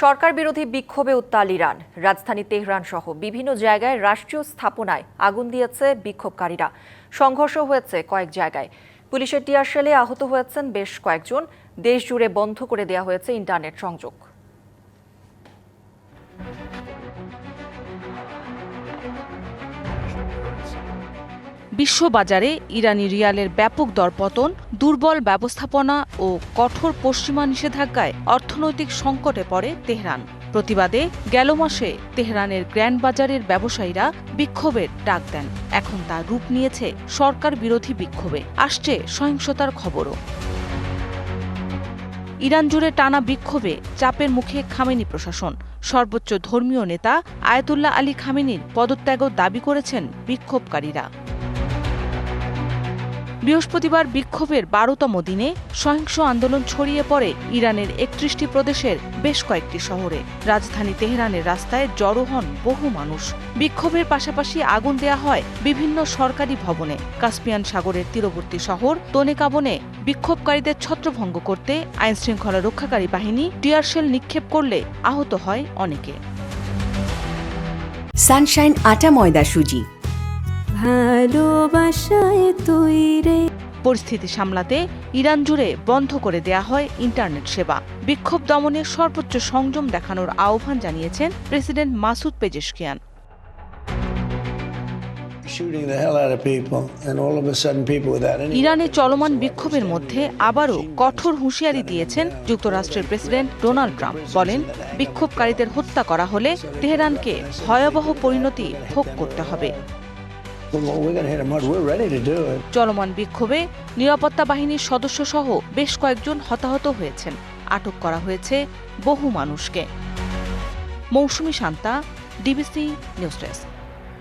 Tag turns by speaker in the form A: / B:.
A: সরকার বিরোধী বিক্ষোভে উত্তাল ইরান। রাজধানী তেহরান সহ বিভিন্ন জায়গায় রাষ্ট্রীয় স্থাপনায় আগুন দিয়েছে বিক্ষোভকারীরা। সংঘর্ষ হয়েছে কয়েক জায়গায়। পুলিশের টিয়ার শেলে আহত হয়েছেন বেশ কয়েকজন। দেশ জুড়ে বন্ধ করে দেওয়া হয়েছে ইন্টারনেট সংযোগ।
B: বিশ্ববাজারে ইরানি রিয়ালের ব্যাপক দরপতন, দুর্বল ব্যবস্থাপনা ও কঠোর পশ্চিমা নিষেধাজ্ঞায় অর্থনৈতিক সংকটে পড়ে তেহরান। প্রতিবাদে গেল মাসে তেহরানের গ্র্যান্ড বাজারের ব্যবসায়ীরা বিক্ষোভের ডাক দেন। এখন তা রূপ নিয়েছে সরকার বিরোধী বিক্ষোভে। আসছে সহিংসতার খবরও। ইরান জুড়ে টানা বিক্ষোভে চাপের মুখে খামেনি প্রশাসন। সর্বোচ্চ ধর্মীয় নেতা আয়াতুল্লাহ আলী খামেনির পদত্যাগও দাবি করেছেন বিক্ষোভকারীরা। বৃহস্পতিবার বিক্ষোভের ১২তম দিনে সহিংস আন্দোলন ছড়িয়ে পড়ে ইরানের ৩১টি প্রদেশের বেশ কয়েকটি শহরে। রাজধানী তেহরানের রাস্তায় জড়ো হন বহু মানুষ। বিক্ষোভের পাশাপাশি আগুন দেয়া হয় বিভিন্ন সরকারি ভবনে। কাস্পিয়ান সাগরের তীরবর্তী শহর তোনেকাবনে বিক্ষোভকারীদের ছত্রভঙ্গ করতে আইনশৃঙ্খলা রক্ষাকারী বাহিনী টিয়ারশেল নিক্ষেপ করলে আহত হয় অনেকে।
C: সানশাইন আটা ময়দা সুজি, ভালোবাসায় তৈরি।
B: পরিস্থিতি সামলাতে ইরান জুড়ে বন্ধ করে দেয়া হয় ইন্টারনেট সেবা। বিক্ষোভ দমনে সর্বোচ্চ সংযম দেখানোর আহ্বান জানিয়েছেন প্রেসিডেন্ট মাসুদ পেজেশকিয়ান। ইরানে চলমান বিক্ষোভের মধ্যে আবারও কঠোর হুঁশিয়ারি দিয়েছেন যুক্তরাষ্ট্রের প্রেসিডেন্ট ডোনাল্ড ট্রাম্প। বলেন, বিক্ষোভকারীদের হত্যা করা হলে তেহরানকে ভয়াবহ পরিণতি ভোগ করতে হবে। চলমান বিক্ষোভে নিরাপত্তা বাহিনীর সদস্যসহ বেশ কয়েকজন হতাহত হয়েছেন। আটক করা হয়েছে বহু মানুষকে। মৌসুমী শান্তা, ডিবিসি নিউজ ডেস্ক।